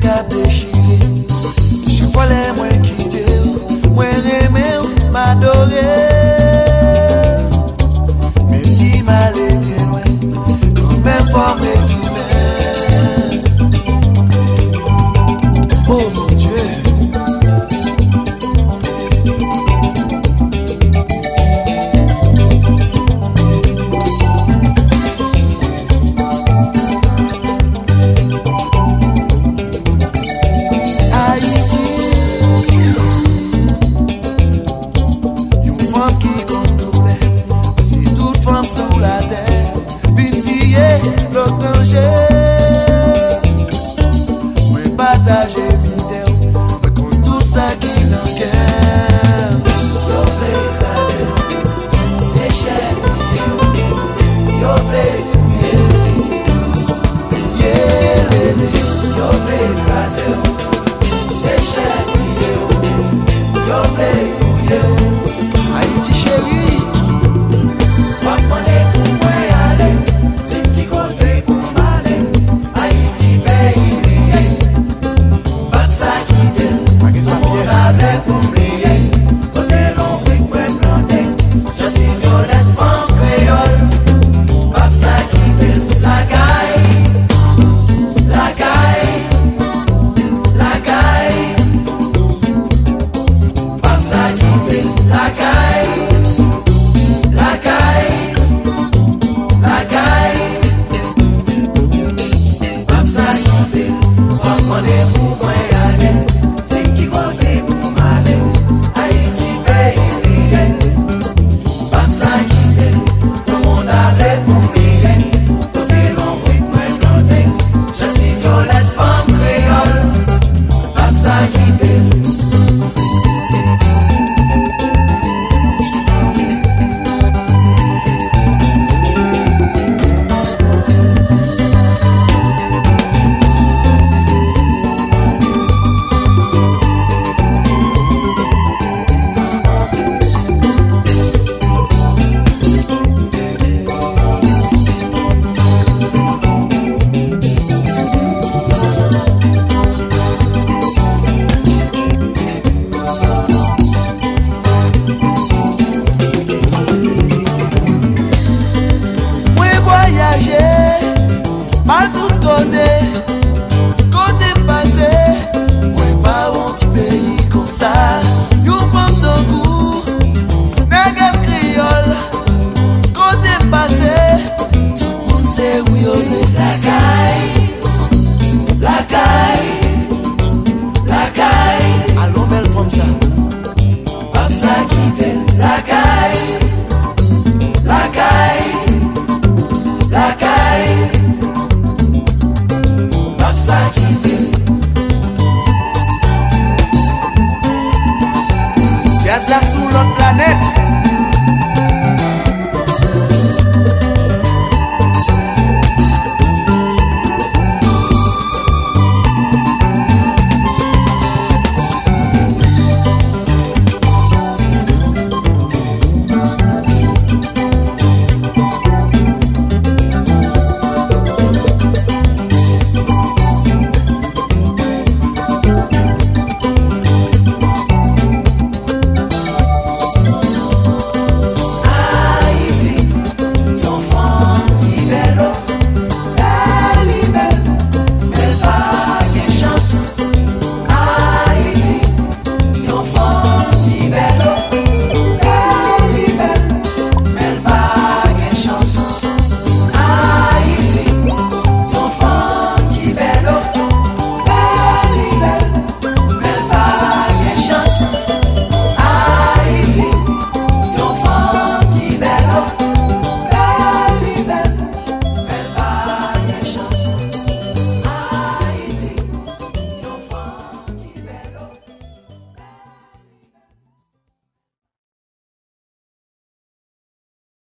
cap déchiré. Je voulais moi quitter, moi aimer, m'adorer. Mais si m'allait bien loin, quand même faut me oh mon Dieu. Haïti, une femme qui contrôlait, c'est toute femme sous la terre, viciée, le danger. Moi partager misère, moi compte tout ça qui dans le cœur. Yo vle écraser, déchet, yo vle tuer, yeah, lélé, yo vle écraser. Haïti chérie, Wap mande pou mwen ale, sim ki kote pou male. Haïti peyi liye, bap sa kite, moun ave pou mliye. Kote lon wik mwen plante, josi violet fan kreol. Bap sa kite, la kay, la kay, la kay. Bap sa kite, la kay, la kay, la kay. Bap sa kite, wap mande pou mwen ale, sim ki kote pou male. Haïti peyi liye, bap sa kite, moun ave pou mliye. Kote lon wik mwen plante, josi violet fam kreol. Bap sa kite. moi voyager, mal tout côté, côté passé, moi pas un petit pays comme ça. You femme de goût, nègre créole, côté passé, tout le monde sait où yo La caille, la caille.